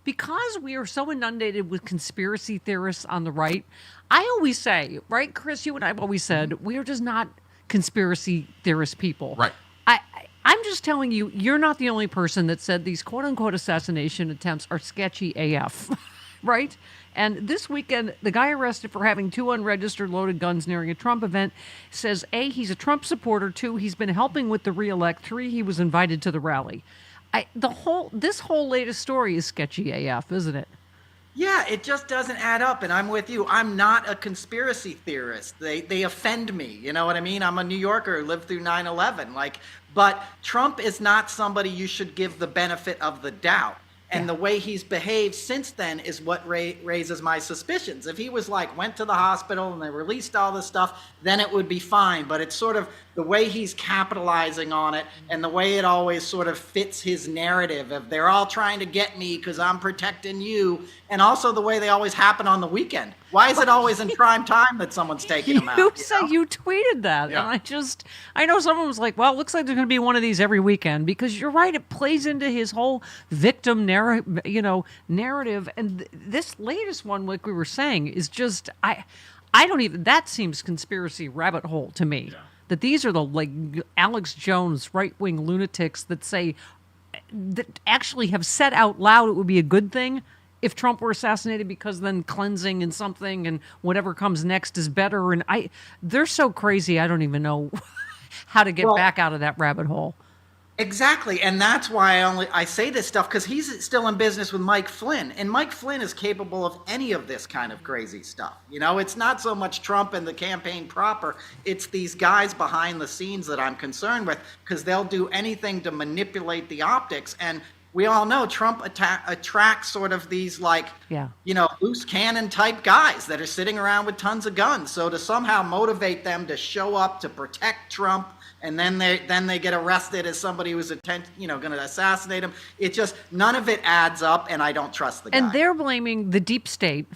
because we are so inundated with conspiracy theorists on the right, I always say, right, Chris, you and I have always said, we are just not conspiracy theorist people. Right. I'm just telling you, you're not the only person that said these quote-unquote assassination attempts are sketchy AF, right? And this weekend, the guy arrested for having 2 unregistered loaded guns near a Trump event says, A, he's a Trump supporter, 2, he's been helping with the re-elect, 3, he was invited to the rally. This whole latest story is sketchy AF, isn't it? Yeah, it just doesn't add up, and I'm with you. I'm not a conspiracy theorist. They offend me, you know what I mean? I'm a New Yorker who lived through 9/11. But Trump is not somebody you should give the benefit of the doubt. And the way he's behaved since then is what raises my suspicions. If he was went to the hospital and they released all this stuff, then it would be fine. But it's sort of the way he's capitalizing on it and the way it always sort of fits his narrative of they're all trying to get me because I'm protecting you. And also the way they always happen on the weekend. Why is it always in prime time that someone's taking them out? You tweeted that. Yeah. And I know someone was like, well, it looks like there's going to be one of these every weekend, because you're right. It plays into his whole victim narrative. And this latest one, like we were saying, is just, that seems conspiracy rabbit hole to me. Yeah. That these are the Alex Jones right-wing lunatics that actually have said out loud it would be a good thing if Trump were assassinated, because then cleansing and something and whatever comes next is better. And they're so crazy, I don't even know how to get back out of that rabbit hole. Exactly, and that's why I say this stuff, because he's still in business with Mike Flynn, and Mike Flynn is capable of any of this kind of crazy stuff. It's not so much Trump and the campaign proper, it's these guys behind the scenes that I'm concerned with, because they'll do anything to manipulate the optics. And we all know Trump attracts sort of these loose cannon type guys that are sitting around with tons of guns. So to somehow motivate them to show up to protect Trump, and then they get arrested as somebody who's going to assassinate him. It just, none of it adds up, and I don't trust the guy. And they're blaming the deep state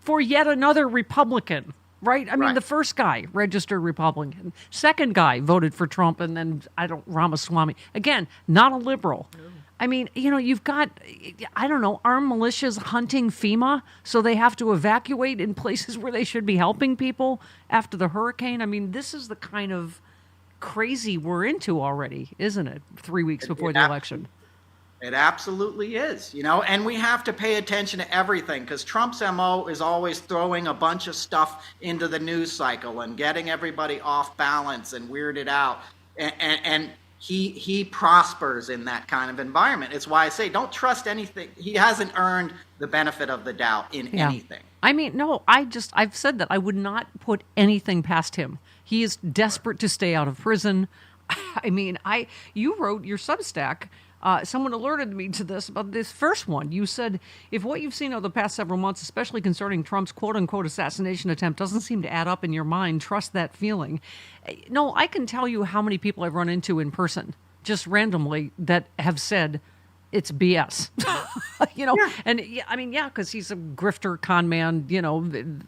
for yet another Republican. Right? I mean, the first guy, registered Republican. Second guy voted for Trump, and then, Ramaswamy. Again, not a liberal. No. I mean, you've got, armed militias hunting FEMA, so they have to evacuate in places where they should be helping people after the hurricane. I mean, this is the kind of crazy we're into already, isn't it? 3 weeks before the election. It absolutely is, and we have to pay attention to everything, because Trump's MO is always throwing a bunch of stuff into the news cycle and getting everybody off balance and weirded out. And he prospers in that kind of environment. It's why I say don't trust anything. He hasn't earned the benefit of the doubt in anything. I mean, no, I've said that I would not put anything past him. He is desperate to stay out of prison. I mean, you wrote your Substack. Someone alerted me to this about this first one. You said, if what you've seen over the past several months, especially concerning Trump's quote-unquote assassination attempt, doesn't seem to add up in your mind, trust that feeling. No, I can tell you how many people I've run into in person, just randomly, that have said, it's BS. And I mean, because he's a grifter, con man,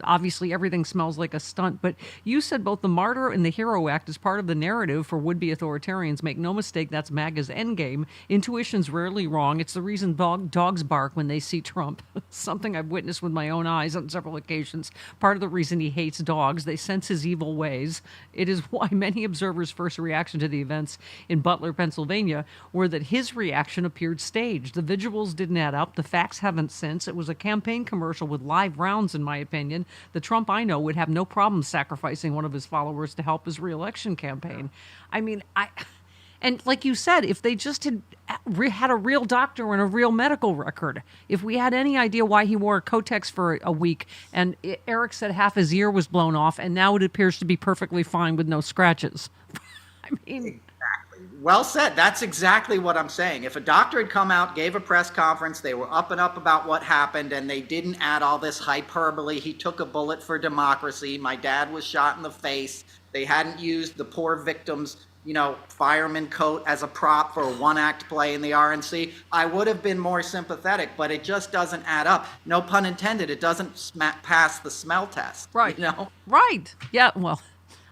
obviously everything smells like a stunt. But you said both the martyr and the hero act is part of the narrative for would-be authoritarians. Make no mistake, that's MAGA's endgame. Intuition's rarely wrong. It's the reason dogs bark when they see Trump. Something I've witnessed with my own eyes on several occasions. Part of the reason he hates dogs, they sense his evil ways. It is why many observers' first reaction to the events in Butler, Pennsylvania, were that his reaction appeared staged. The visuals didn't add up. The facts haven't since. It was a campaign commercial with live rounds, in my opinion. The Trump I know would have no problem sacrificing one of his followers to help his re-election campaign. I mean, and like you said, if they just had a real doctor and a real medical record, if we had any idea why he wore a Kotex for a week, and Eric said half his ear was blown off, and now it appears to be perfectly fine with no scratches. I mean... Well said. That's exactly what I'm saying. If a doctor had come out, gave a press conference, they were up and up about what happened, and they didn't add all this hyperbole, he took a bullet for democracy, my dad was shot in the face, they hadn't used the poor victim's, fireman coat as a prop for a one-act play in the RNC, I would have been more sympathetic, but it just doesn't add up. No pun intended, it doesn't pass the smell test. Right. Right. Yeah, well...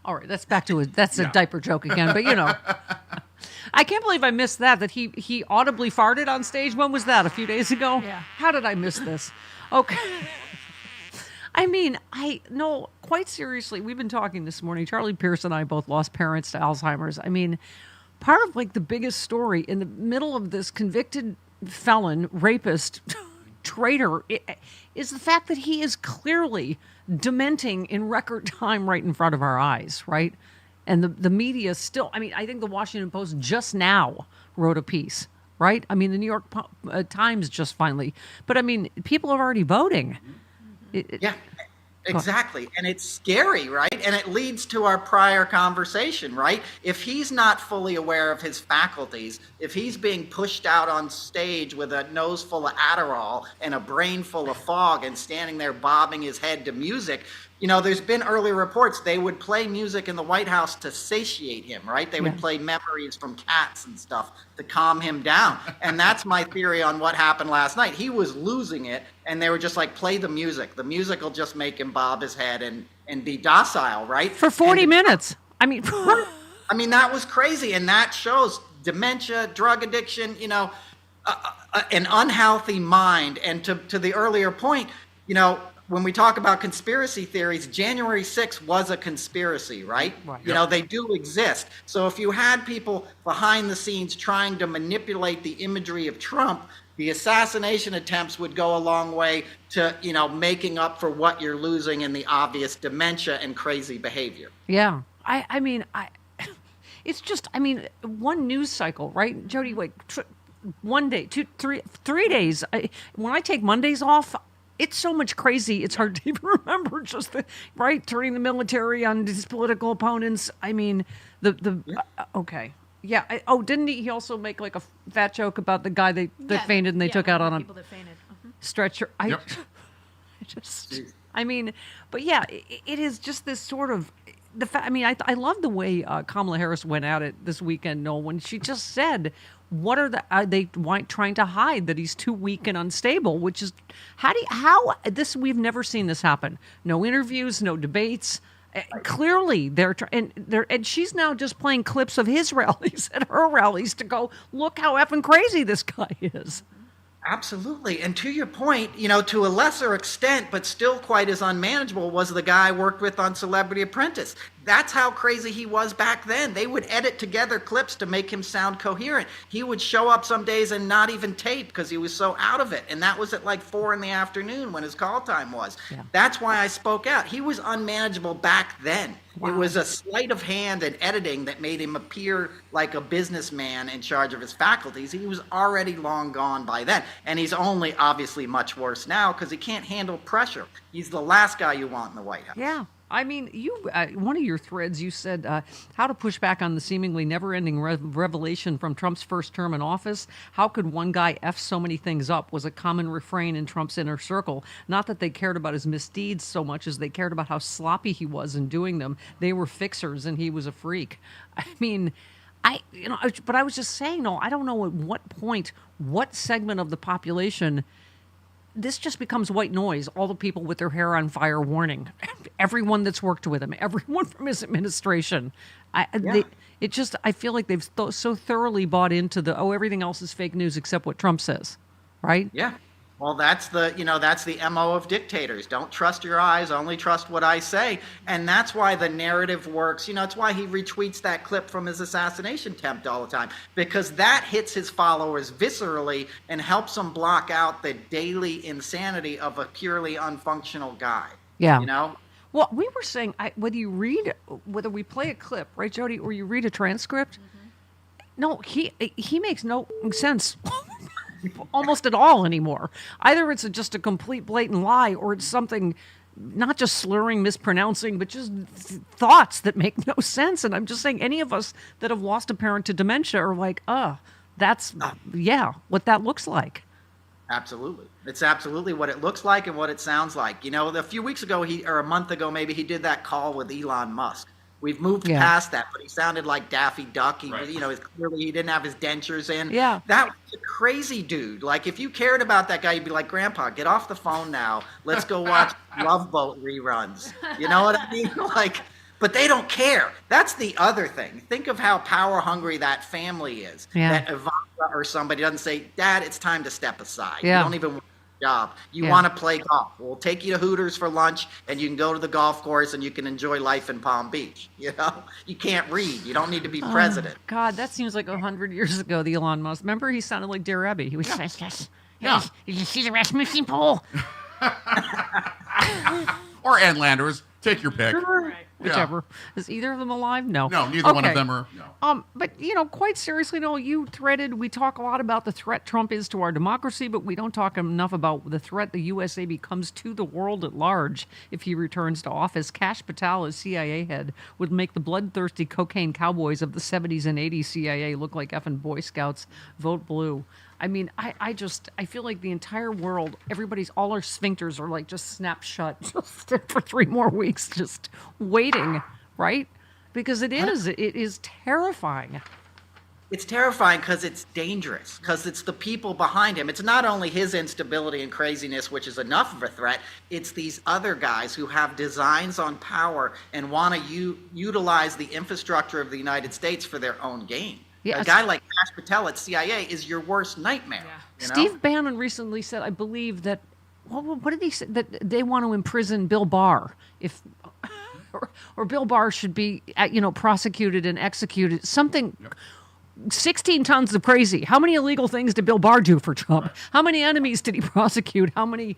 All right, that's back to that's a diaper joke again, but I can't believe I missed that he audibly farted on stage. When was that? A few days ago? Yeah. How did I miss this? Okay. I mean, no, quite seriously, we've been talking this morning. Charlie Pierce and I both lost parents to Alzheimer's. I mean, part of like the biggest story in the middle of this convicted felon, rapist, traitor is the fact that he is clearly dementing in record time right in front of our eyes, right? And the media still, I mean, I think the Washington Post just now wrote a piece, right? I mean, the New York Times just finally, but I mean, people are already voting. Yeah, exactly. And it's scary, right? And it leads to our prior conversation, right? If he's not fully aware of his faculties, if he's being pushed out on stage with a nose full of Adderall and a brain full of fog and standing there bobbing his head to music, there's been early reports they would play music in the White House to satiate him, right? They would play memories from Cats and stuff to calm him down. And that's my theory on what happened last night. He was losing it, and they were just like, play the music. The music will just make him bob his head and be docile, right? For 40 minutes. I mean, that was crazy. And that shows dementia, drug addiction, an unhealthy mind. And to the earlier point, when we talk about conspiracy theories, January 6th was a conspiracy, right? They do exist. So if you had people behind the scenes trying to manipulate the imagery of Trump, the assassination attempts would go a long way to, making up for what you're losing in the obvious dementia and crazy behavior. Yeah. I mean, it's just, one news cycle, right? Jody, like 1 day, 2, 3 days. When I take Mondays off, it's so much crazy. It's hard to even remember just turning the military on his political opponents. I mean, okay. Yeah. Didn't he also make like a fat joke about the guy that fainted and they took out on a people that fainted. stretcher? But yeah, it is just this sort of I love the way Kamala Harris went at it this weekend, Noel, when she just said, what are they trying to hide that he's too weak and unstable, which is we've never seen this happen. No interviews, no debates. Clearly and she's now just playing clips of his rallies at her rallies to go, look how effing crazy this guy is. Absolutely. And to your point, to a lesser extent, but still quite as unmanageable, was the guy I worked with on Celebrity Apprentice. That's how crazy he was back then. They would edit together clips to make him sound coherent. He would show up some days and not even tape because he was so out of it. And that was at like 4 p.m. when his call time was. Yeah. That's why I spoke out. He was unmanageable back then. Wow. It was a sleight of hand and editing that made him appear like a businessman in charge of his faculties. He was already long gone by then. And he's only obviously much worse now because he can't handle pressure. He's the last guy you want in the White House. Yeah. I mean, one of your threads, you said how to push back on the seemingly never-ending revelation from Trump's first term in office. How could one guy F so many things up was a common refrain in Trump's inner circle. Not that they cared about his misdeeds so much as they cared about how sloppy he was in doing them. They were fixers and he was a freak. I mean, but I was just saying, no, I don't know at what point, what segment of the population this just becomes white noise. All the people with their hair on fire warning. Everyone that's worked with him. Everyone from his administration. I feel like they've so thoroughly bought into everything else is fake news except what Trump says. Right? Yeah. Well, that's the MO of dictators. Don't trust your eyes, only trust what I say. And that's why the narrative works. It's why he retweets that clip from his assassination attempt all the time, because that hits his followers viscerally and helps them block out the daily insanity of a purely unfunctional guy. Yeah. Well, we were saying whether we play a clip, right, Jody, or you read a transcript, no, he makes no sense. Almost at all anymore. Either it's just a complete blatant lie or it's something not just slurring, mispronouncing, but just thoughts that make no sense. And I'm just saying any of us that have lost a parent to dementia are like, that's what that looks like. Absolutely. It's absolutely what it looks like and what it sounds like. A few weeks ago, or a month ago, maybe he did that call with Elon Musk. We've moved past that, but he sounded like Daffy Duck. He was, clearly he didn't have his dentures in. Yeah. That was a crazy dude. Like, if you cared about that guy, you'd be like, Grandpa, get off the phone now. Let's go watch Love Boat reruns. You know what I mean? But they don't care. That's the other thing. Think of how power hungry that family is. Yeah. That Ivanka or somebody doesn't say, Dad, it's time to step aside. Yeah. You don't even want a job. You Yeah. want to play golf. We'll take you to Hooters for lunch, and you can go to the golf course, and you can enjoy life in Palm Beach. You can't read. You don't need to be president. God, that seems like 100 years ago, the Elon Musk. Remember, he sounded like Dear Abby. He was yes. Yeah. Hey, did you see the Rasmussen poll? Or Ann Landers. Take your pick. Whichever. Is either of them alive? No. No, neither one of them are. No. But, quite seriously, Noel, we talk a lot about the threat Trump is to our democracy, but we don't talk enough about the threat the USA becomes to the world at large if he returns to office. Kash Patel, as CIA head, would make the bloodthirsty cocaine cowboys of the 70s and 80s CIA look like effing Boy Scouts. Vote blue. I mean, I feel like the entire world, all our sphincters are like just snapped shut just for 3 more weeks, just waiting, right? Because it is terrifying. It's terrifying because it's dangerous, because it's the people behind him. It's not only his instability and craziness, which is enough of a threat. It's these other guys who have designs on power and want to utilize the infrastructure of the United States for their own gain. Yeah, a guy like Kash Patel at CIA is your worst nightmare. Yeah. Steve Bannon recently said, I believe that, what did he say? That they want to imprison Bill Barr or Bill Barr should be, prosecuted and executed. Something. Yep. 16 tons of crazy. How many illegal things did Bill Barr do for Trump? Right. How many enemies did he prosecute? How many?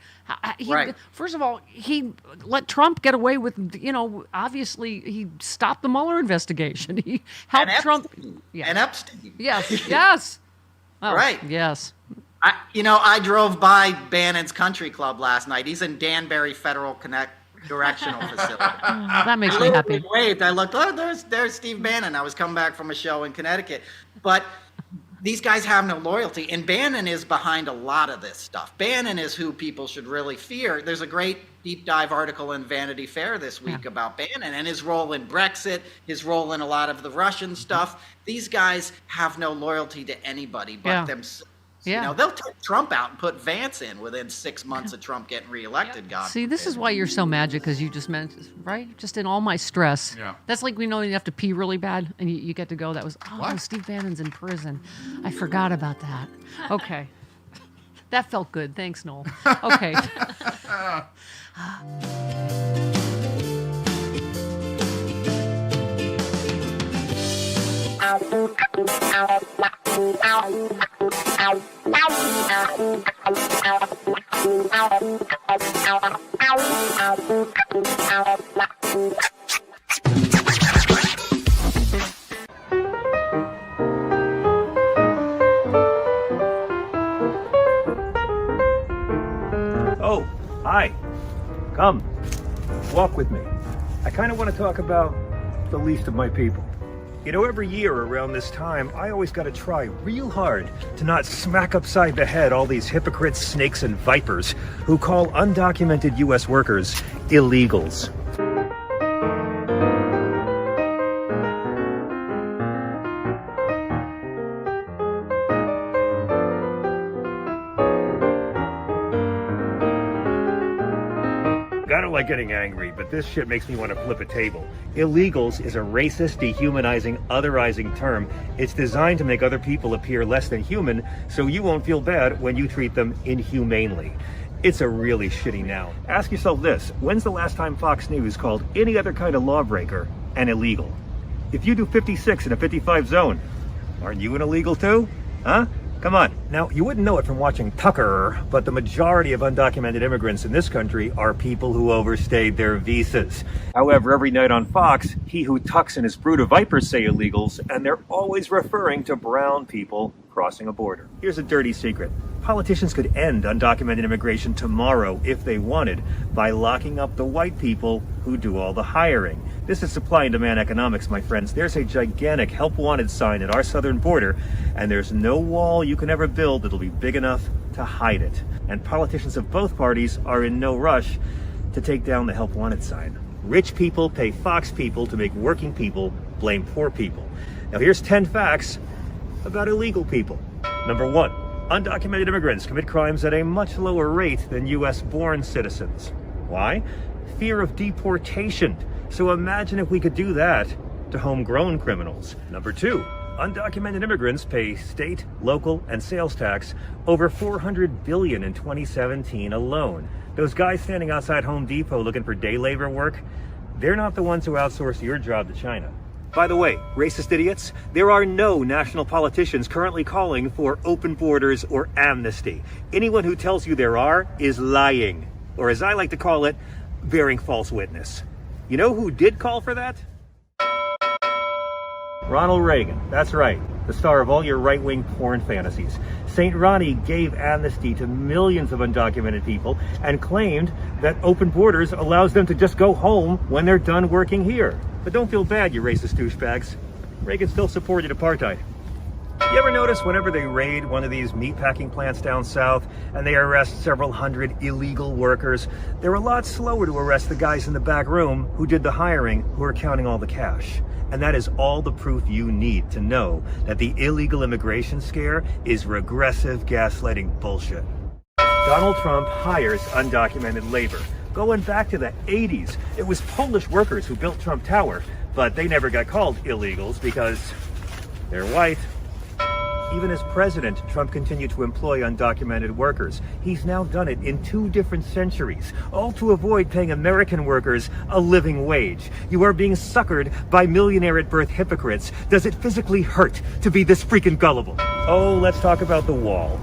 Right. First of all, he let Trump get away with, obviously he stopped the Mueller investigation. He helped Trump. Yeah. And Epstein. Yes, yes. Oh, right. Yes. I drove by Bannon's Country Club last night. He's in Danbury Federal Correctional Facility. That makes me happy. Waved. I looked. There's Steve Bannon. I was coming back from a show in Connecticut, but these guys have no loyalty, and Bannon is behind a lot of this stuff. Bannon is who people should really fear. There's a great deep dive article in Vanity Fair this week about Bannon and his role in Brexit, his role in a lot of the Russian stuff. These guys have no loyalty to anybody but themselves. Yeah. They'll take Trump out and put Vance in within 6 months of Trump getting reelected. God. See, this is why you're so magic, because you just meant, right? Just in all my stress. Yeah. That's like you have to pee really bad and you get to go. That was, what? Steve Bannon's in prison. I forgot about that. Okay. That felt good. Thanks, Noel. Okay. Oh, hi. Come. Walk with me. I kind of want to talk about the least of my people. Every year around this time, I always got to try real hard to not smack upside the head all these hypocrites, snakes, and vipers who call undocumented U.S. workers illegals. I don't like getting angry, but this shit makes me want to flip a table. Illegals is a racist, dehumanizing, otherizing term. It's designed to make other people appear less than human, so you won't feel bad when you treat them inhumanely. It's a really shitty noun. Ask yourself this: when's the last time Fox News called any other kind of lawbreaker an illegal? If you do 56 in a 55 zone, aren't you an illegal too? Huh? Come on. Now, you wouldn't know it from watching Tucker, but the majority of undocumented immigrants in this country are people who overstayed their visas. However, every night on Fox, he who tucks and his brood of vipers say illegals, and they're always referring to brown people crossing a border. Here's a dirty secret. Politicians could end undocumented immigration tomorrow if they wanted by locking up the white people who do all the hiring. This is supply and demand economics, my friends. There's a gigantic help wanted sign at our southern border, and there's no wall you can ever build that'll be big enough to hide it. And politicians of both parties are in no rush to take down the help wanted sign. Rich people pay Fox people to make working people blame poor people. Now here's 10 facts about illegal people. Number 1, undocumented immigrants commit crimes at a much lower rate than US-born citizens. Why? Fear of deportation. So imagine if we could do that to homegrown criminals. Number 2, undocumented immigrants pay state, local, and sales tax over $400 billion in 2017 alone. Those guys standing outside Home Depot looking for day labor work, they're not the ones who outsource your job to China. By the way, racist idiots, there are no national politicians currently calling for open borders or amnesty. Anyone who tells you there are is lying, or as I like to call it, bearing false witness. You know who did call for that? Ronald Reagan, that's right, the star of all your right-wing porn fantasies. St. Ronnie gave amnesty to millions of undocumented people and claimed that open borders allows them to just go home when they're done working here. But don't feel bad, you racist douchebags. Reagan still supported apartheid. You ever notice whenever they raid one of these meatpacking plants down south and they arrest several hundred illegal workers, they're a lot slower to arrest the guys in the back room who did the hiring, who are counting all the cash. And that is all the proof you need to know that the illegal immigration scare is regressive gaslighting bullshit. Donald Trump hires undocumented labor. Going back to the 80s, it was Polish workers who built Trump Tower, but they never got called illegals because they're white. Even as president, Trump continued to employ undocumented workers. He's now done it in 2 different centuries, all to avoid paying American workers a living wage. You are being suckered by millionaire at birth hypocrites. Does it physically hurt to be this freaking gullible? Oh, let's talk about the wall.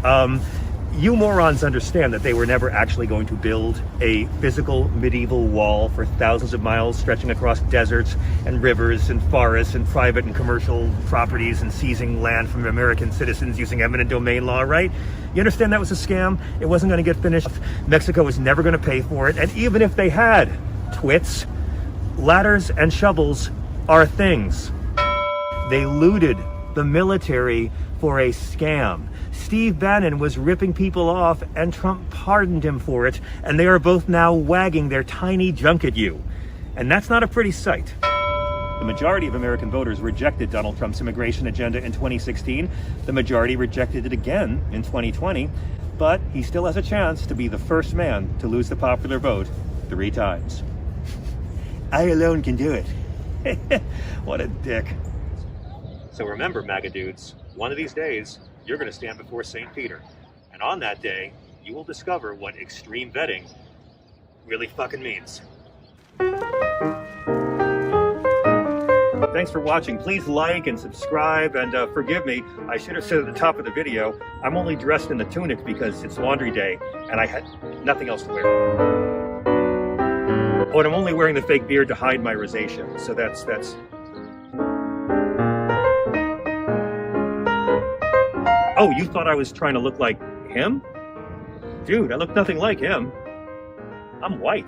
You morons understand that they were never actually going to build a physical medieval wall for thousands of miles stretching across deserts and rivers and forests and private and commercial properties and seizing land from American citizens using eminent domain law, right? You understand that was a scam? It wasn't going to get finished. Mexico was never going to pay for it. And even if they had, twits, ladders and shovels are things. They looted the military for a scam. Steve Bannon was ripping people off and Trump pardoned him for it, and they are both now wagging their tiny junk at you. And that's not a pretty sight. The majority of American voters rejected Donald Trump's immigration agenda in 2016. The majority rejected it again in 2020, but he still has a chance to be the first man to lose the popular vote 3 times. I alone can do it. What a dick. So remember, MAGA dudes, one of these days, you're going to stand before St. Peter. And on that day, you will discover what extreme vetting really fucking means. Thanks for watching. Please like and subscribe, and forgive me, I should have said at the top of the video, I'm only dressed in the tunic because it's laundry day, and I had nothing else to wear. Oh, and I'm only wearing the fake beard to hide my rosacea, so that's... Oh, you thought I was trying to look like him? Dude, I look nothing like him. I'm white.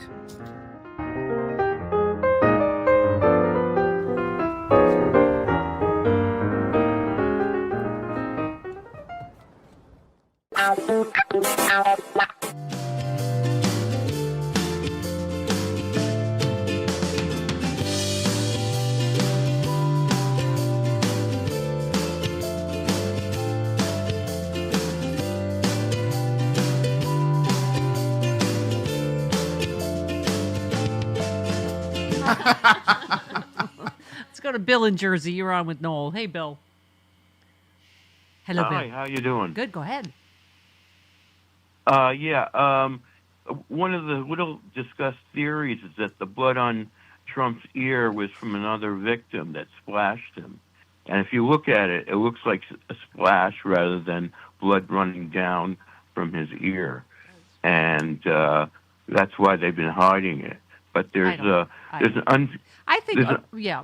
Let's go to Bill in Jersey. You're on with Noel. Hey, Bill. Hello, Bill. Hi, how you doing? Good, go ahead. One of the little discussed theories is that the blood on Trump's ear was from another victim that splashed him. And if you look at it, it looks like a splash rather than blood running down from his ear. And that's why they've been hiding it. But I think,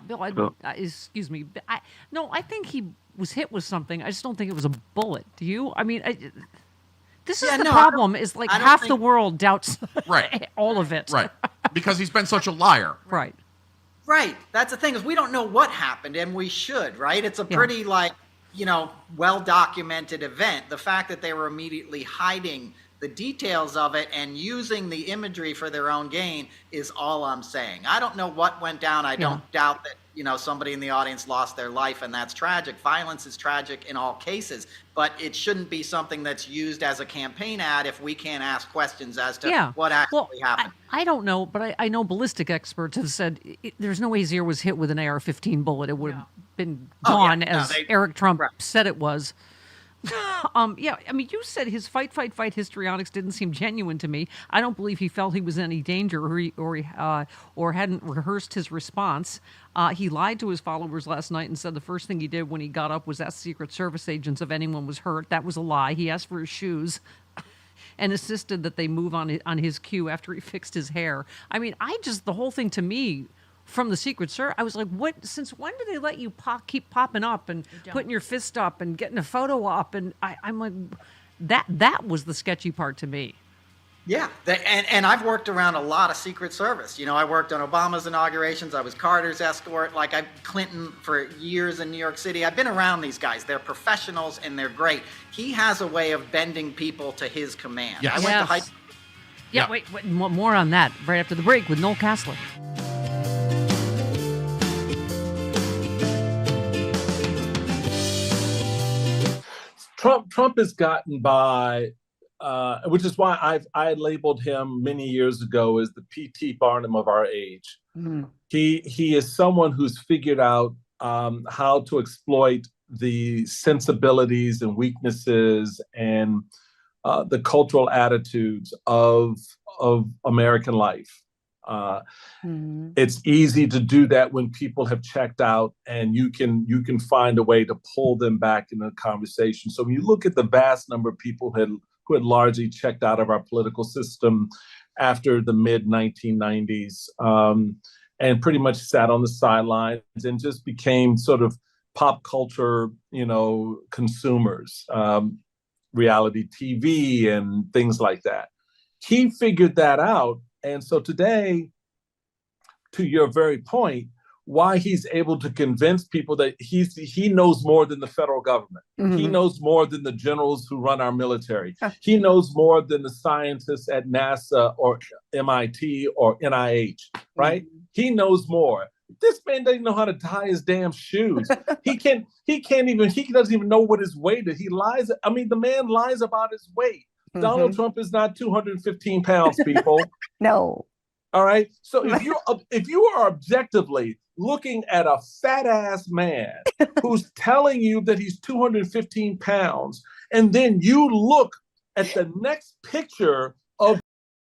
Bill, excuse me. I think he was hit with something. I just don't think it was a bullet. Do you? I mean, this is the problem, is like half the world doubts right. all of it. Right. Because he's been such a liar. Right. Right. That's the thing, is we don't know what happened, and we should, right? It's a pretty, well-documented event. The fact that they were immediately hiding the details of it and using the imagery for their own gain is all I'm saying. I don't know what went down. I don't doubt that, somebody in the audience lost their life, and that's tragic. Violence is tragic in all cases, but it shouldn't be something that's used as a campaign ad if we can't ask questions as to what actually happened. I don't know, but I know ballistic experts have said there's no way Zier was hit with an AR-15 bullet. It would have been gone as Eric Trump said it was. You said his fight histrionics didn't seem genuine to me. I don't believe he felt he was in any danger or hadn't rehearsed his response. He lied to his followers last night and said the first thing he did when he got up was ask Secret Service agents if anyone was hurt. That was a lie. He asked for his shoes and insisted that they move on his cue after he fixed his hair. I mean, the whole thing to me, from the Secret Service, I was like, what? Since when do they let you keep popping up and putting your fist up and getting a photo up? And I'm like, that was the sketchy part to me. Yeah, and I've worked around a lot of Secret Service. I worked on Obama's inaugurations. I was Carter's escort. I'm Clinton for years in New York City. I've been around these guys. They're professionals and they're great. He has a way of bending people to his command. Yes. I went to high school. Yeah, wait, more on that right after the break with Noel Casler. Trump has gotten by, which is why I labeled him many years ago as the P.T. Barnum of our age. Mm-hmm. He is someone who's figured out how to exploit the sensibilities and weaknesses and the cultural attitudes of American life. It's easy to do that when people have checked out, and you can find a way to pull them back in the conversation. So when you look at the vast number of people who had largely checked out of our political system after the mid-1990s, and pretty much sat on the sidelines and just became sort of pop culture, consumers, reality TV and things like that. He figured that out. And so today, to your very point, why he's able to convince people that he knows more than the federal government. Mm-hmm. He knows more than the generals who run our military. He knows more than the scientists at NASA or MIT or NIH, right? Mm-hmm. He knows more. This man doesn't know how to tie his damn shoes. He doesn't even know what his weight is. He lies. I mean, the man lies about his weight. Mm-hmm. Donald Trump is not 215 pounds, people. No. All right. So if you are objectively looking at a fat ass man who's telling you that he's 215 pounds, and then you look at the next picture of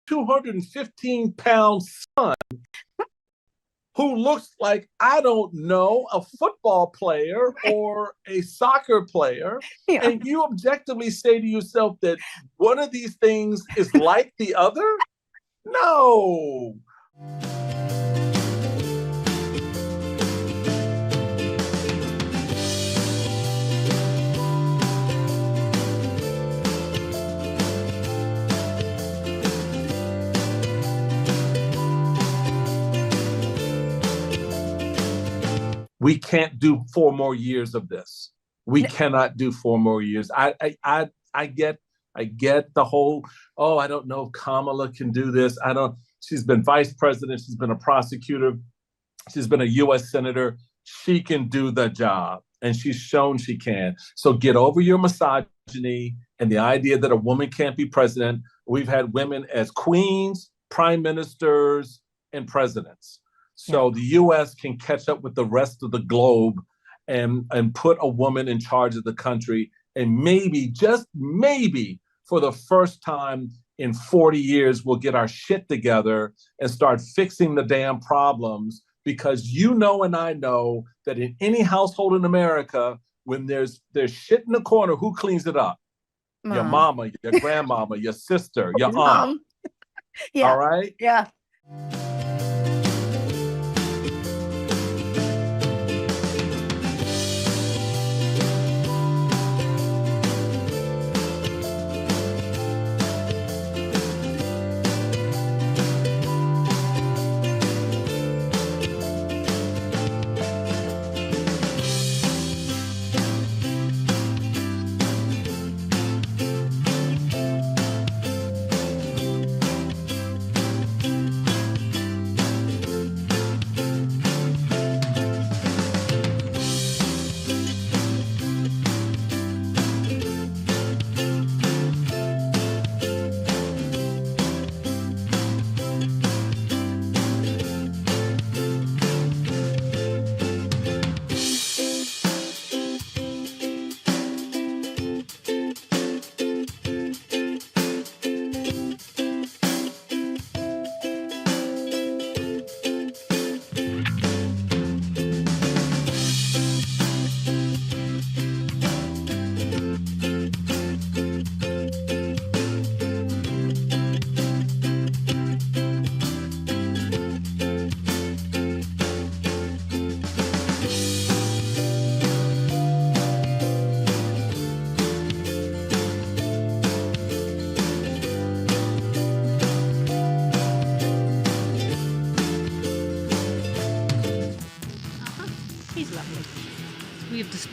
215 pound son who looks like, I don't know, a football player or a soccer player, and you objectively say to yourself that one of these things is like the other? No. We can't do 4 more years of this. We cannot do 4 more years. I get the whole, I don't know if Kamala can do this. She's been vice president. She's been a prosecutor. She's been a U.S. senator. She can do the job, and she's shown she can. So get over your misogyny and the idea that a woman can't be president. We've had women as queens, prime ministers, and presidents. So the U.S. can catch up with the rest of the globe and put a woman in charge of the country. And maybe, just maybe, for the first time in 40 years, we'll get our shit together and start fixing the damn problems. Because and I know that in any household in America, when there's shit in the corner, who cleans it up? Mom. Your mama, your grandmama, your sister, your aunt. Yeah. All right? Yeah.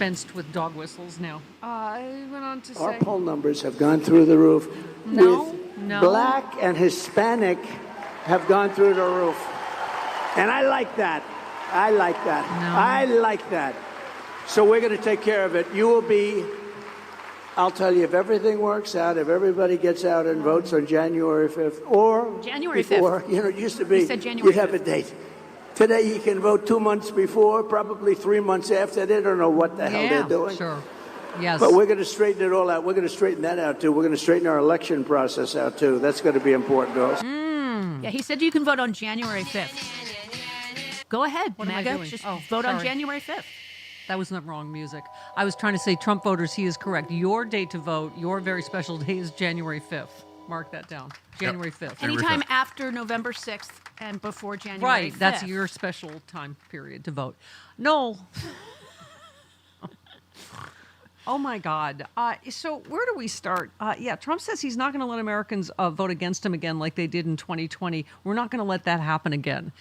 dispensed with dog whistles now. I went on to Our say... poll numbers have gone through the roof. No. Black and Hispanic have gone through the roof. And I like that. I like that. No. I like that. So we're going to take care of it. You will be, I'll tell you, if everything works out, if everybody gets out and votes on January 5th, or January before, 5th. You know, it used to be, You said January you'd have 5th. a date. Today you can vote 2 months before, probably 3 months after. They don't know what the hell they're doing. Sure. Yes. But we're going to straighten it all out. We're going to straighten that out, too. We're going to straighten our election process out, too. That's going to be important to us. Yeah, he said you can vote on January 5th. Go ahead, What am I MAGA. doing? Just Oh, vote on sorry. January 5th. That was not wrong music. I was trying to say, Trump voters, he is correct. Your date to vote, your very special day is January 5th. Mark that down. January 5th. Anytime after November 6th and before January Right. 5th. That's your special time period to vote. No. Oh, my God. So where do we start? Yeah, Trump says he's not going to let Americans vote against him again like they did in 2020. We're not going to let that happen again.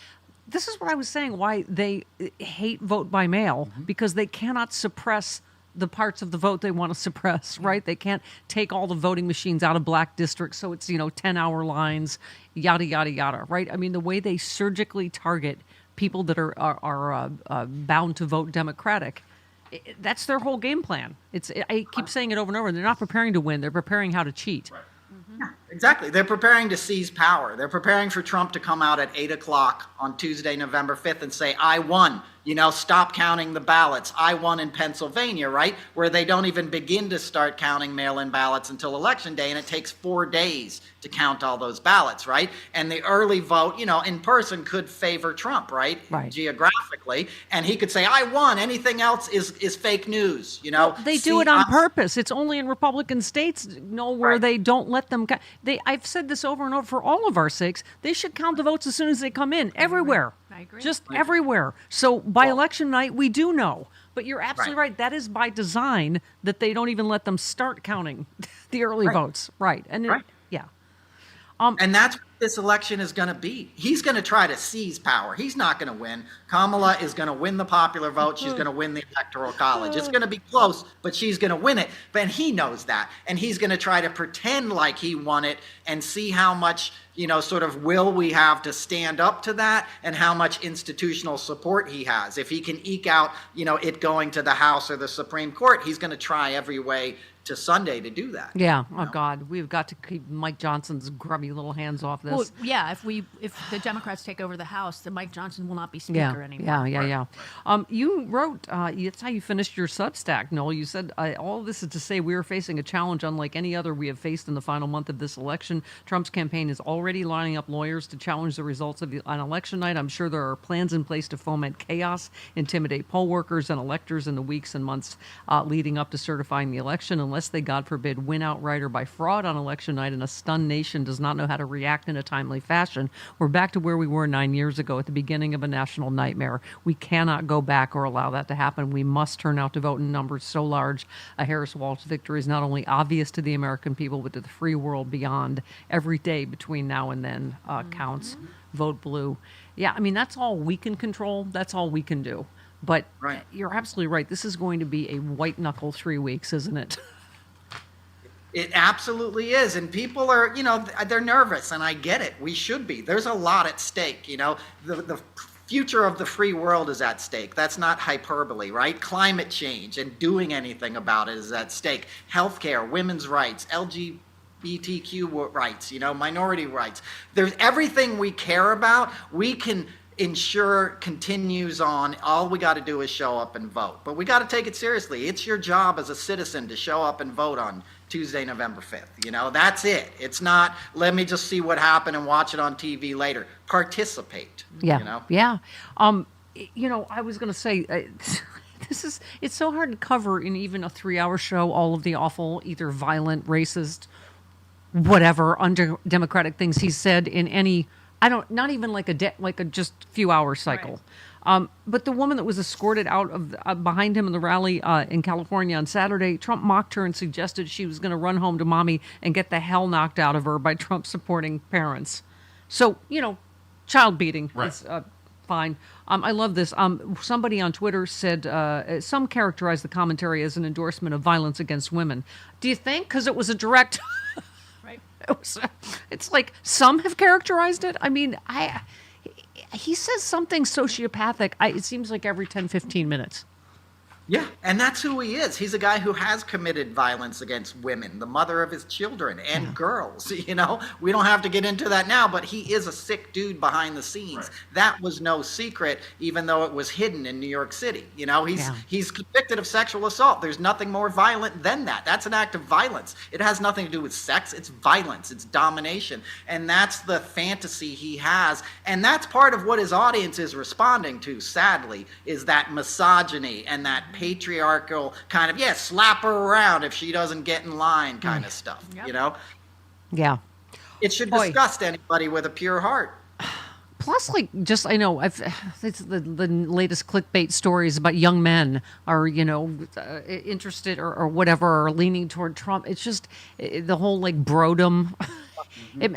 This is what I was saying, why they hate vote by mail, because they cannot suppress the parts of the vote they want to suppress, right? They can't take all the voting machines out of black districts so it's, 10-hour lines, yada, yada, yada, right? I mean, the way they surgically target people that are bound to vote Democratic, that's their whole game plan. I keep saying it over and over. They're not preparing to win. They're preparing how to cheat. Right. Yeah, exactly. They're preparing to seize power. They're preparing for Trump to come out at 8 o'clock on Tuesday, November 5th and say, I won. Stop counting the ballots. I won in Pennsylvania, right? Where they don't even begin to start counting mail-in ballots until Election Day, and it takes 4 days to count all those ballots, right? And the early vote, in person could favor Trump, right? Right. Geographically. And he could say, I won. Anything else is fake news, They do it on purpose. It's only in Republican states, where they don't let them count. I've said this over and over for all of our sakes. They should count the votes as soon as they come in, everywhere. I agree. Just everywhere. So by election night, we do know. But you're absolutely right. That is by design that they don't even let them start counting the early votes. Right. And yeah. And that's what this election is going to be. He's going to try to seize power. He's not going to win. Kamala is going to win the popular vote. She's going to win the electoral college. It's going to be close, but she's going to win it. And he knows that. And he's going to try to pretend like he won it and see how much, sort of will we have to stand up to that and how much institutional support he has. If he can eke out, it going to the House or the Supreme Court, he's going to try every way to Sunday to do that. Yeah. Oh, God. We've got to keep Mike Johnson's grubby little hands off this. Well, yeah, if the Democrats take over the House, then Mike Johnson will not be Speaker anymore. Yeah. You wrote, that's how you finished your Substack, Noel. You said, all of this is to say we are facing a challenge unlike any other we have faced in the final month of this election. Trump's campaign is already lining up lawyers to challenge the results of on election night. I'm sure there are plans in place to foment chaos, intimidate poll workers and electors in the weeks and months leading up to certifying the election, unless they, God forbid, win outright or by fraud on election night and a stunned nation does not know how to react in a timely fashion. We're back to where we were 9 years ago at the beginning of a national nightmare. We cannot go back or allow that to happen. We must turn out to vote in numbers so large a Harris-Walsh victory is not only obvious to the American people, but to the free world beyond. Every day between now and then counts. Vote blue. Yeah, I mean, that's all we can control. That's all we can do. But you're absolutely right. This is going to be a white-knuckle 3 weeks, isn't it? It absolutely is. And people are, they're nervous, and I get it. We should be. There's a lot at stake. The future of the free world is at stake. That's not hyperbole, right? Climate change and doing anything about it is at stake. Healthcare, women's rights, LGBTQ rights, minority rights. There's everything we care about, we can ensure continues on. All we got to do is show up and vote. But we got to take it seriously. It's your job as a citizen to show up and vote on Tuesday, November 5th. That's it. It's not, let me just see what happened and watch it on TV later. Participate. Yeah. Yeah. I was going to say, it's so hard to cover in even a 3-hour show all of the awful, either violent, racist, whatever, undemocratic things he said in any, not even like a just few hour cycle. Right. But the woman that was escorted out of behind him in the rally in California on Saturday, Trump mocked her and suggested she was going to run home to mommy and get the hell knocked out of her by Trump supporting parents. So, child beating. Right. Is, fine. I love this. Somebody on Twitter said some characterized the commentary as an endorsement of violence against women. Do you think? Because it was a direct. Right. It's like some have characterized it. I mean, he says something sociopathic. It seems like every 10, 15 minutes. Yeah, and that's who he is. He's a guy who has committed violence against women, the mother of his children, and girls. You know, we don't have to get into that now, but he is a sick dude behind the scenes. Right. That was no secret, even though it was hidden in New York City. You know, he's convicted of sexual assault. There's nothing more violent than that. That's an act of violence. It has nothing to do with sex. It's violence. It's domination. And that's the fantasy he has. And that's part of what his audience is responding to, sadly, is that misogyny and that patriarchal kind of, slap her around if she doesn't get in line kind of stuff, you know? Yeah. It should disgust anybody with a pure heart. Plus, like, just, I know, it's the latest clickbait stories about young men are, interested or whatever, or leaning toward Trump. It's just the whole, like, brodom.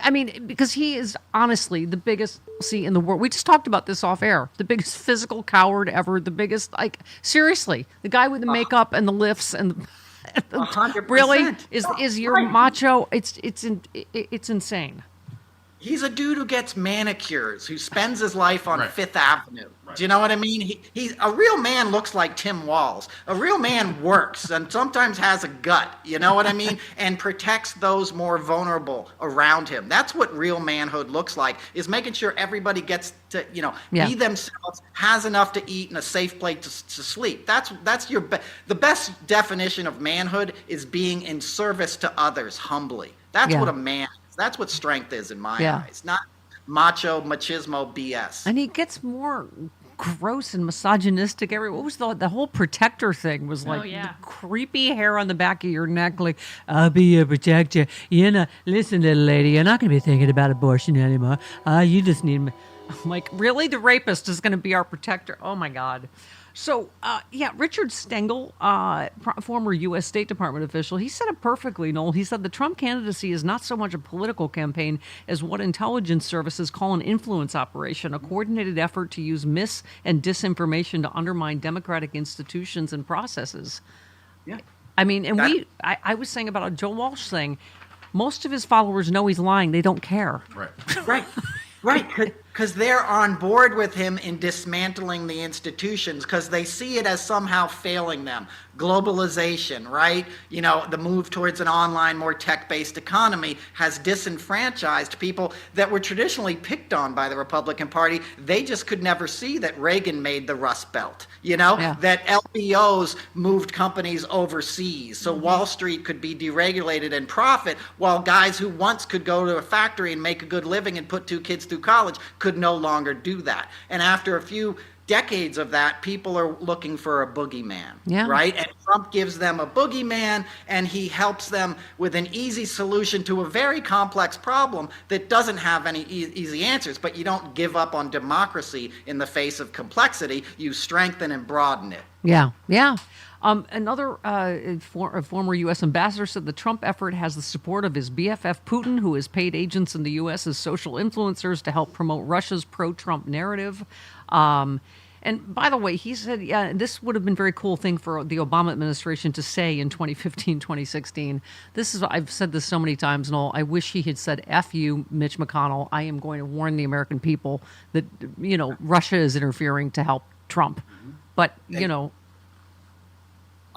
I mean, because he is honestly the biggest, in the world. We just talked about this off air. The biggest physical coward ever. The biggest, like, seriously, the guy with the makeup and the lifts and the 100%. Really is your macho. It's insane. He's a dude who gets manicures, who spends his life on Fifth Avenue. Right. Do you know what I mean? He's a real man. Looks like Tim Walz. A real man works and sometimes has a gut. You know what I mean? And protects those more vulnerable around him. That's what real manhood looks like. Is making sure everybody gets to be themselves, has enough to eat, and a safe place to sleep. That's the best definition of manhood is being in service to others humbly. That's what a man. That's what strength is in my eyes, not macho, machismo BS. And he gets more gross and misogynistic. What was the whole protector thing? Was like the creepy hair on the back of your neck, like, I'll be your protector. Listen, little lady, you're not going to be thinking about abortion anymore. You just need me. I'm like, really? The rapist is going to be our protector? Oh, my God. So, Richard Stengel, former U.S. State Department official, he said it perfectly, Noel. He said the Trump candidacy is not so much a political campaign as what intelligence services call an influence operation, a coordinated effort to use mis- and disinformation to undermine democratic institutions and processes. Yeah. I mean, and I was saying about a Joe Walsh thing, most of his followers know he's lying. They don't care. Right. Right, because they're on board with him in dismantling the institutions because they see it as somehow failing them. Globalization, right? The move towards an online, more tech-based economy has disenfranchised people that were traditionally picked on by the Republican Party. They just could never see that Reagan made the Rust Belt, that LBOs moved companies overseas so Wall Street could be deregulated and profit while guys who once could go to a factory and make a good living and put two kids through college could no longer do that. And after a few decades of that, people are looking for a boogeyman, right? And Trump gives them a boogeyman, and he helps them with an easy solution to a very complex problem that doesn't have any easy answers. But you don't give up on democracy in the face of complexity. You strengthen and broaden it. Yeah. Another former U.S. ambassador said the Trump effort has the support of his BFF Putin, who has paid agents in the U.S. as social influencers to help promote Russia's pro-Trump narrative. And by the way, he said, this would have been a very cool thing for the Obama administration to say in 2015, 2016. I've said this so many times, Noel. I wish he had said, F you, Mitch McConnell. I am going to warn the American people that, Russia is interfering to help Trump. But,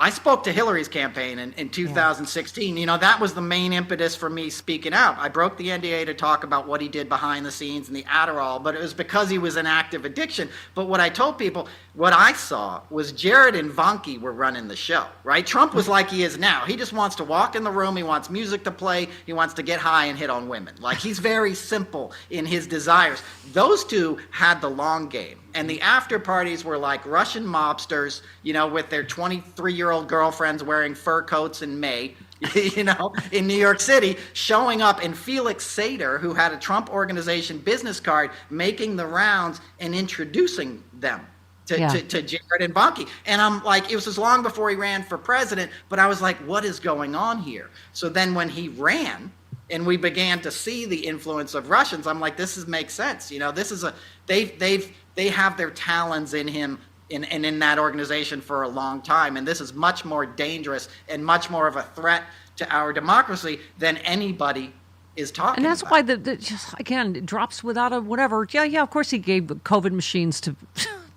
I spoke to Hillary's campaign in 2016. That was the main impetus for me speaking out. I broke the NDA to talk about what he did behind the scenes and the Adderall, but it was because he was in active addiction. But what I told people, what I saw was Jared and Vanke were running the show, right? Trump was like he is now. He just wants to walk in the room. He wants music to play. He wants to get high and hit on women. Like, he's very simple in his desires. Those two had the long game. And the after parties were like Russian mobsters, with their 23-year-old girlfriends wearing fur coats in May, in New York City, showing up, and Felix Sater, who had a Trump Organization business card, making the rounds and introducing them to Jared and Vanke. And I'm like, it was long before he ran for president, but I was like, what is going on here? So then when he ran, and we began to see the influence of Russians, I'm like, this makes sense. This is they've they have their talons in him in that organization for a long time. And this is much more dangerous and much more of a threat to our democracy than anybody is talking And that's about. why just again, it drops without a whatever. Yeah, of course he gave the COVID machines to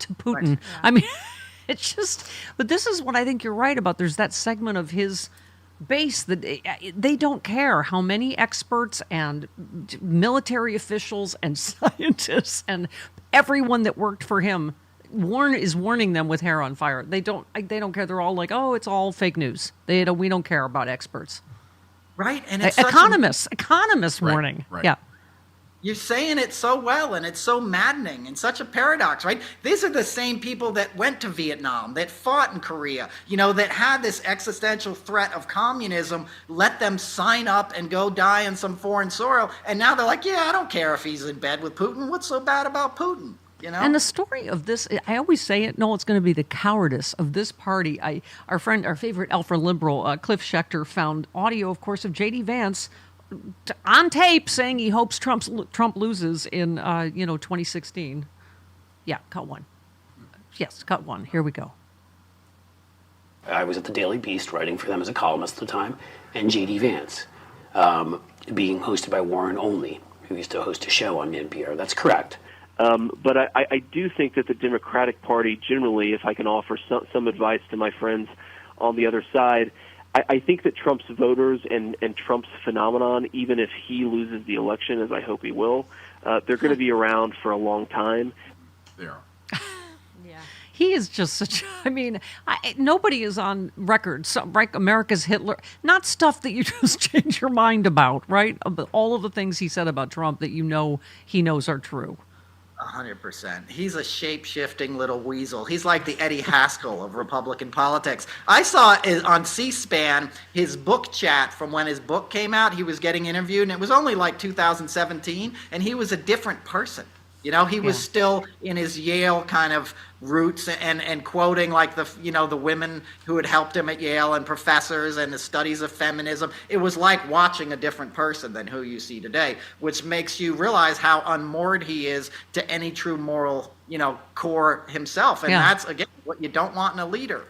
Putin. Right. Yeah. I mean, it's just, but this is what I think you're right about. There's that segment of his base that they don't care how many experts and military officials and scientists and everyone that worked for him is warning them with hair on fire. They don't care. They're all like, oh, it's all fake news. We don't care about experts. Right, and it's economists Right, warning. right. Yeah. You're saying it so well, and it's so maddening and such a paradox, right? These are the same people that went to Vietnam, that fought in Korea, that had this existential threat of communism, let them sign up and go die in some foreign soil, and now they're like, yeah, I don't care if he's in bed with Putin. What's so bad about Putin? And the story of this, I always say it, no, it's going to be the cowardice of this party. Our favorite alpha liberal, Cliff Schechter, found audio, of course, of J.D. Vance on tape saying he hopes Trump loses in 2016. Yeah, cut one. Yes, cut one. Here we go. I was at the Daily Beast writing for them as a columnist at the time, and J.D. Vance, being hosted by Warren Only, who used to host a show on NPR. That's correct. But I do think that the Democratic Party generally, if I can offer some advice to my friends on the other side, I think that Trump's voters and Trump's phenomenon, even if he loses the election, as I hope he will, they're going to be around for a long time. They are. He is just such, nobody is on record. So, right, America's Hitler, not stuff that you just change your mind about, right? But all of the things he said about Trump that he knows are true. 100%. He's a shape-shifting little weasel. He's like the Eddie Haskell of Republican politics. I saw on C-SPAN his book chat from when his book came out. He was getting interviewed, and it was only like 2017, and he was a different person. He was still in his Yale kind of roots and quoting like the women who had helped him at Yale and professors and the studies of feminism. It was like watching a different person than who you see today, which makes you realize how unmoored he is to any true moral, core himself. And that's, again, what you don't want in a leader,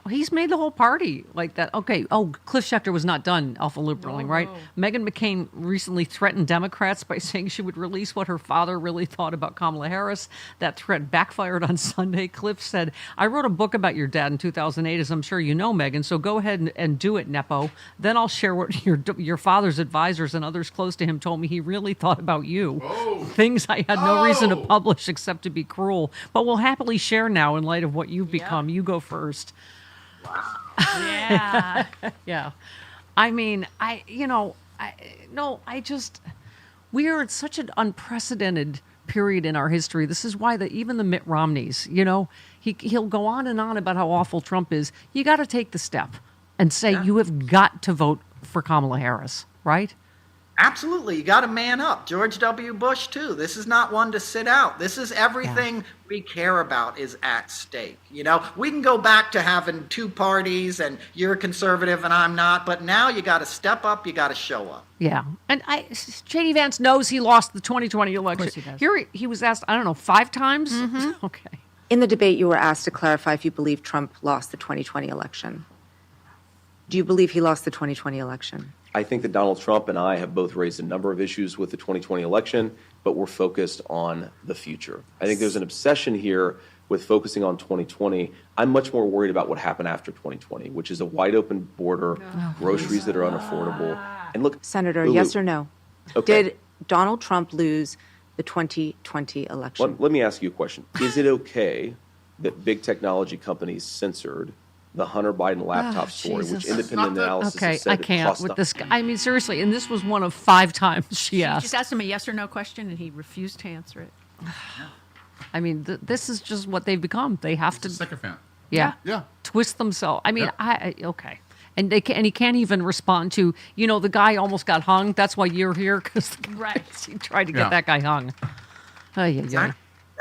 He's made the whole party like that. Okay. Oh, Cliff Schechter was not done alpha liberaling, right? Meghan McCain recently threatened Democrats by saying she would release what her father really thought about Kamala Harris. That threat backfired on Sunday. Cliff said, I wrote a book about your dad in 2008, as I'm sure you know, Meghan, so go ahead and do it, Nepo. Then I'll share what your father's advisors and others close to him told me he really thought about you. Things I had no reason to publish except to be cruel, but we'll happily share now in light of what you've become. You go first. Wow. Yeah. Yeah. We are at such an unprecedented period in our history. This is why even the Mitt Romneys, he'll go on and on about how awful Trump is. You got to take the step and say you have got to vote for Kamala Harris, right? Absolutely. You got to man up. George W. Bush, too. This is not one to sit out. This is everything we care about is at stake. We can go back to having two parties and you're a conservative and I'm not, but now you got to step up. You got to show up. Yeah. And J.D. Vance knows he lost the 2020 election. Of course he does. Here he was asked, 5 times? Mm-hmm. Okay. In the debate, you were asked to clarify if you believe Trump lost the 2020 election. Do you believe he lost the 2020 election? I think that Donald Trump and I have both raised a number of issues with the 2020 election, but we're focused on the future. I think there's an obsession here with focusing on 2020. I'm much more worried about what happened after 2020, which is a wide open border, groceries that are unaffordable. And look, Senator, Lulu, yes or no? Okay. Did Donald Trump lose the 2020 election? Let me ask you a question. Is it okay that big technology companies censored the Hunter Biden laptop story, which independent analysis has said I can't cost with this guy. Seriously, and this was one of 5 times she asked. Just asked him a yes or no question, and he refused to answer it. This is just what they've become. They have to sycophant. Yeah. Twist themselves. Okay. And he can't even respond to, the guy almost got hung. That's why you're here, because he tried to get that guy hung.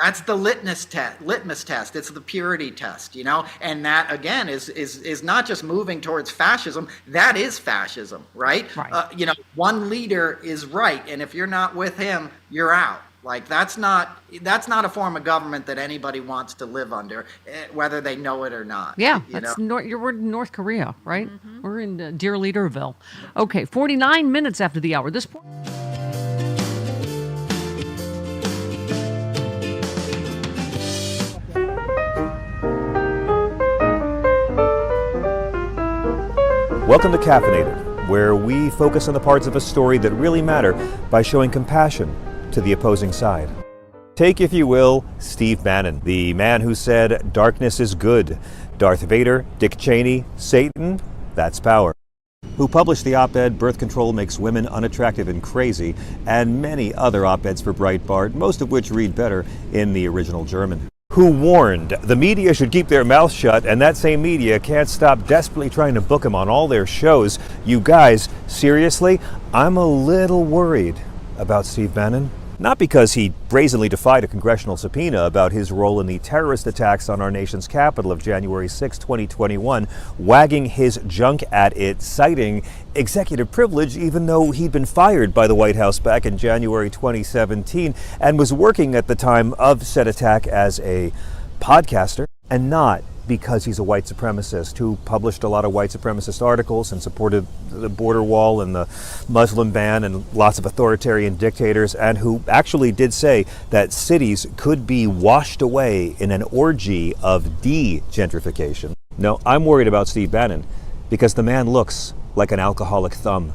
That's the litmus test. It's the purity test, and that again is not just moving towards fascism. That is fascism, right? One leader is right, and if you're not with him, you're out. Like that's not a form of government that anybody wants to live under, whether they know it or not. Yeah, we're in North Korea, right? Mm-hmm. We're in Dear Leaderville. Okay, 49 minutes after the hour. This point. Welcome to Caffeinated, where we focus on the parts of a story that really matter by showing compassion to the opposing side. Take, if you will, Steve Bannon, the man who said, "Darkness is good. Darth Vader, Dick Cheney, Satan, that's power." Who published the op-ed, "Birth Control Makes Women Unattractive and Crazy," and many other op-eds for Breitbart, most of which read better in the original German. Who warned the media should keep their mouths shut, and that same media can't stop desperately trying to book him on all their shows. You guys, seriously, I'm a little worried about Steve Bannon. Not because he brazenly defied a congressional subpoena about his role in the terrorist attacks on our nation's capital of January 6, 2021, wagging his junk at it, citing executive privilege, even though he'd been fired by the White House back in January 2017 and was working at the time of said attack as a podcaster, and not because he's a white supremacist who published a lot of white supremacist articles and supported the border wall and the Muslim ban and lots of authoritarian dictators, and who actually did say that cities could be washed away in an orgy of de-gentrification. No, I'm worried about Steve Bannon because the man looks like an alcoholic Thom.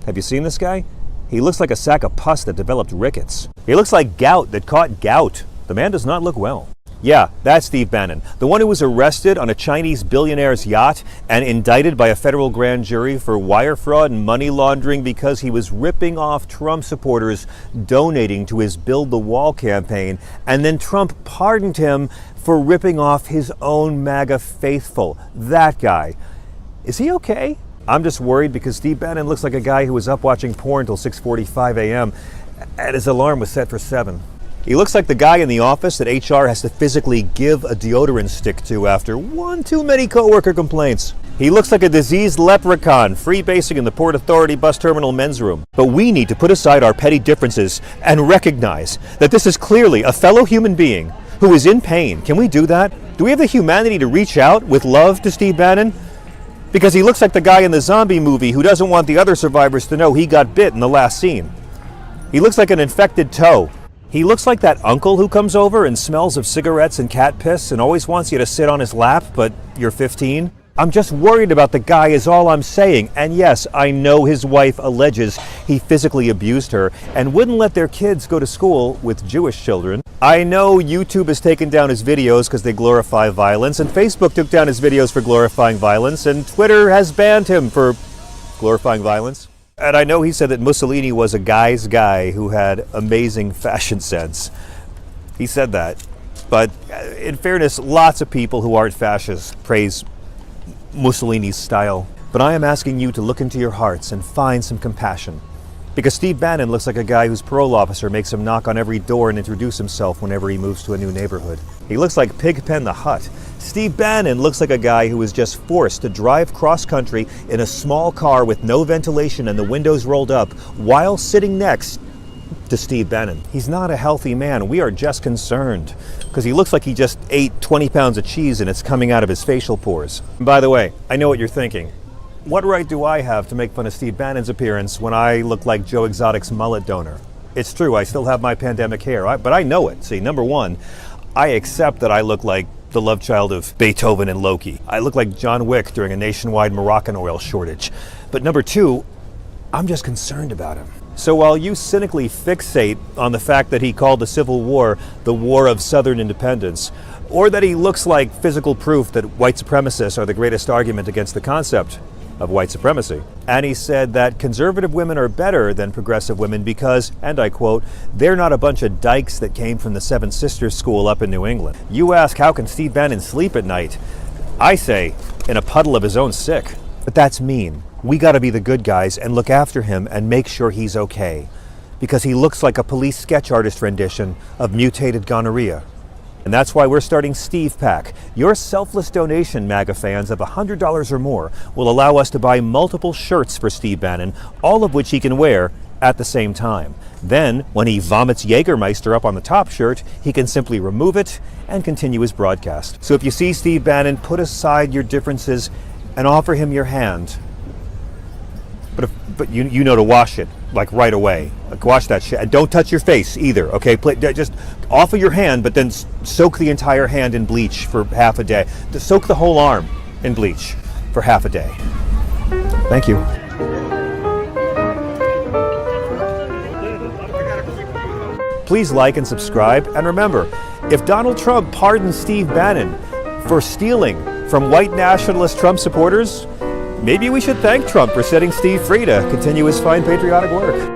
Have you seen this guy? He looks like a sack of pus that developed rickets. He looks like gout that caught gout. The man does not look well. Yeah, that's Steve Bannon, the one who was arrested on a Chinese billionaire's yacht and indicted by a federal grand jury for wire fraud and money laundering because he was ripping off Trump supporters donating to his Build the Wall campaign, and then Trump pardoned him for ripping off his own MAGA faithful. That guy. Is he okay? I'm just worried because Steve Bannon looks like a guy who was up watching porn till 6:45 a.m. and his alarm was set for 7. He looks like the guy in the office that HR has to physically give a deodorant stick to after one too many coworker complaints. He looks like a diseased leprechaun freebasing in the Port Authority bus terminal men's room. But we need to put aside our petty differences and recognize that this is clearly a fellow human being who is in pain. Can we do that? Do we have the humanity to reach out with love to Steve Bannon? Because he looks like the guy in the zombie movie who doesn't want the other survivors to know he got bit in the last scene. He looks like an infected toe. He looks like that uncle who comes over and smells of cigarettes and cat piss and always wants you to sit on his lap, but you're 15. I'm just worried about the guy is all I'm saying. And yes, I know his wife alleges he physically abused her and wouldn't let their kids go to school with Jewish children. I know YouTube has taken down his videos because they glorify violence, and Facebook took down his videos for glorifying violence, and Twitter has banned him for glorifying violence. And I know he said that Mussolini was a guy's guy who had amazing fashion sense. He said that. But in fairness, lots of people who aren't fascists praise Mussolini's style. But I am asking you to look into your hearts and find some compassion. Because Steve Bannon looks like a guy whose parole officer makes him knock on every door and introduce himself whenever he moves to a new neighborhood. He looks like Pigpen the Hutt. Steve Bannon looks like a guy who was just forced to drive cross-country in a small car with no ventilation and the windows rolled up while sitting next to Steve Bannon. He's not a healthy man. We are just concerned because he looks like he just ate 20 pounds of cheese and it's coming out of his facial pores. And by the way, I know what you're thinking. What right do I have to make fun of Steve Bannon's appearance when I look like Joe Exotic's mullet donor? It's true, I still have my pandemic hair, but I know it. See, number one, I accept that I look like the love child of Beethoven and Loki. I look like John Wick during a nationwide Moroccan oil shortage. But number two, I'm just concerned about him. So while you cynically fixate on the fact that he called the Civil War the War of Southern Independence, or that he looks like physical proof that white supremacists are the greatest argument against the concept of white supremacy. And he said that conservative women are better than progressive women because, and I quote, they're not a bunch of dykes that came from the Seven Sisters School up in New England. You ask, how can Steve Bannon sleep at night? I say, in a puddle of his own sick. But that's mean. We gotta be the good guys and look after him and make sure he's okay. Because he looks like a police sketch artist rendition of mutated gonorrhea. And that's why we're starting Steve Pack. Your selfless donation, MAGA fans, of $100 or more will allow us to buy multiple shirts for Steve Bannon, all of which he can wear at the same time. Then, when he vomits Jägermeister up on the top shirt, he can simply remove it and continue his broadcast. So if you see Steve Bannon, put aside your differences and offer him your hand. But you know to wash it, like right away. Like wash that shit. And don't touch your face either, okay? Just offer your hand, but then soak the entire hand in bleach for half a day. Soak the whole arm in bleach for half a day. Thank you. Please like and subscribe. And remember, if Donald Trump pardons Steve Bannon for stealing from white nationalist Trump supporters, maybe we should thank Trump for setting Steve free to continue his fine patriotic work.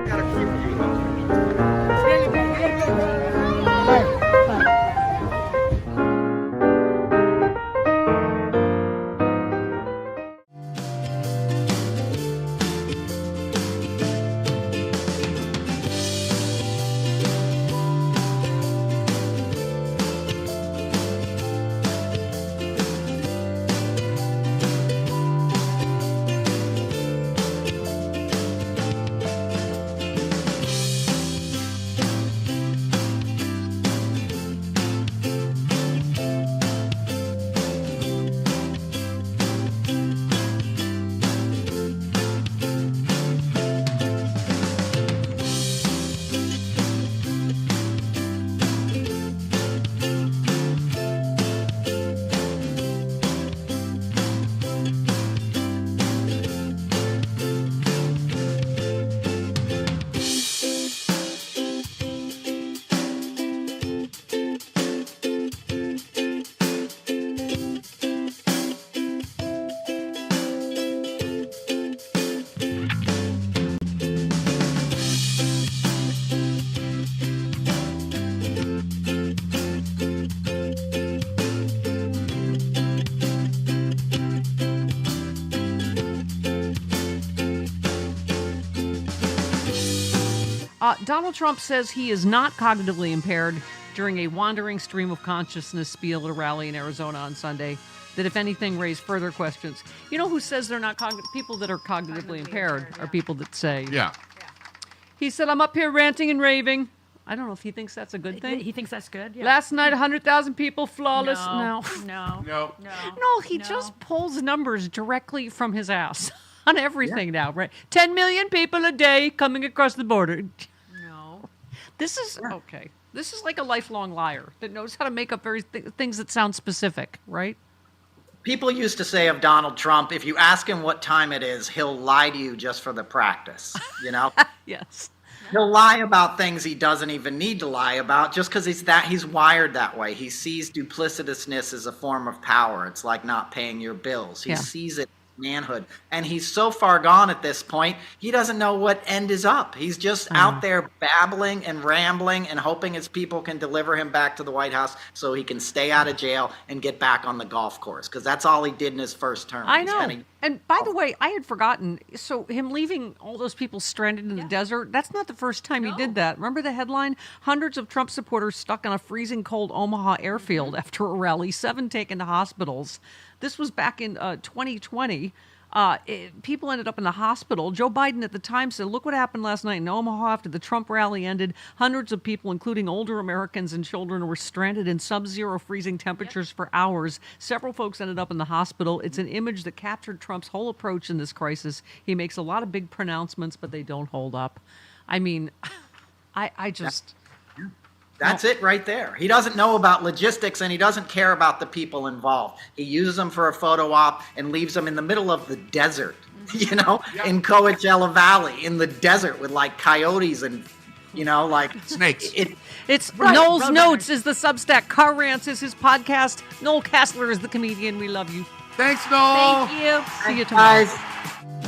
Donald Trump says he is not cognitively impaired during a wandering stream of consciousness spiel at a rally in Arizona on Sunday that, if anything, raised further questions. You know who says they're not people that are cognitively impaired are people that say, Yeah. He said, I'm up here ranting and raving. I don't know if he thinks that's a good thing. He thinks that's good. Yeah. Last night, 100,000 people, flawless. No. No, he just pulls numbers directly from his ass on everything now, right? 10 million people a day coming across the border. No. This is, okay. This is like a lifelong liar that knows how to make up things that sound specific, right? People used to say of Donald Trump, if you ask him what time it is, he'll lie to you just for the practice, you know? Yes. He'll lie about things he doesn't even need to lie about just because he's wired that way. He sees duplicitousness as a form of power. It's like not paying your bills. He sees it as manhood. And he's so far gone at this point, he doesn't know what end is up. He's just out there babbling and rambling and hoping his people can deliver him back to the White House so he can stay out of jail and get back on the golf course, because that's all he did in his first term. I know. And by the way, I had forgotten, so him leaving all those people stranded in the desert, that's not the first time he did that. Remember the headline? Hundreds of Trump supporters stuck on a freezing cold Omaha airfield after a rally, 7 taken to hospitals. This was back in 2020. People ended up in the hospital. Joe Biden at the time said, look what happened last night in Omaha after the Trump rally ended. Hundreds of people, including older Americans and children, were stranded in sub-zero freezing temperatures for hours. Several folks ended up in the hospital. It's an image that captured Trump's whole approach in this crisis. He makes a lot of big pronouncements, but they don't hold up. I mean, I just... That's it right there. He doesn't know about logistics, and he doesn't care about the people involved. He uses them for a photo op and leaves them in the middle of the desert, you know, in Coachella Valley, in the desert with like coyotes and, you know, like snakes. It's Noel's Notes is the Substack. Car Rants is his podcast. Noel Casler is the comedian. We love you. Thanks, Noel. Thank you. See you tomorrow. Guys.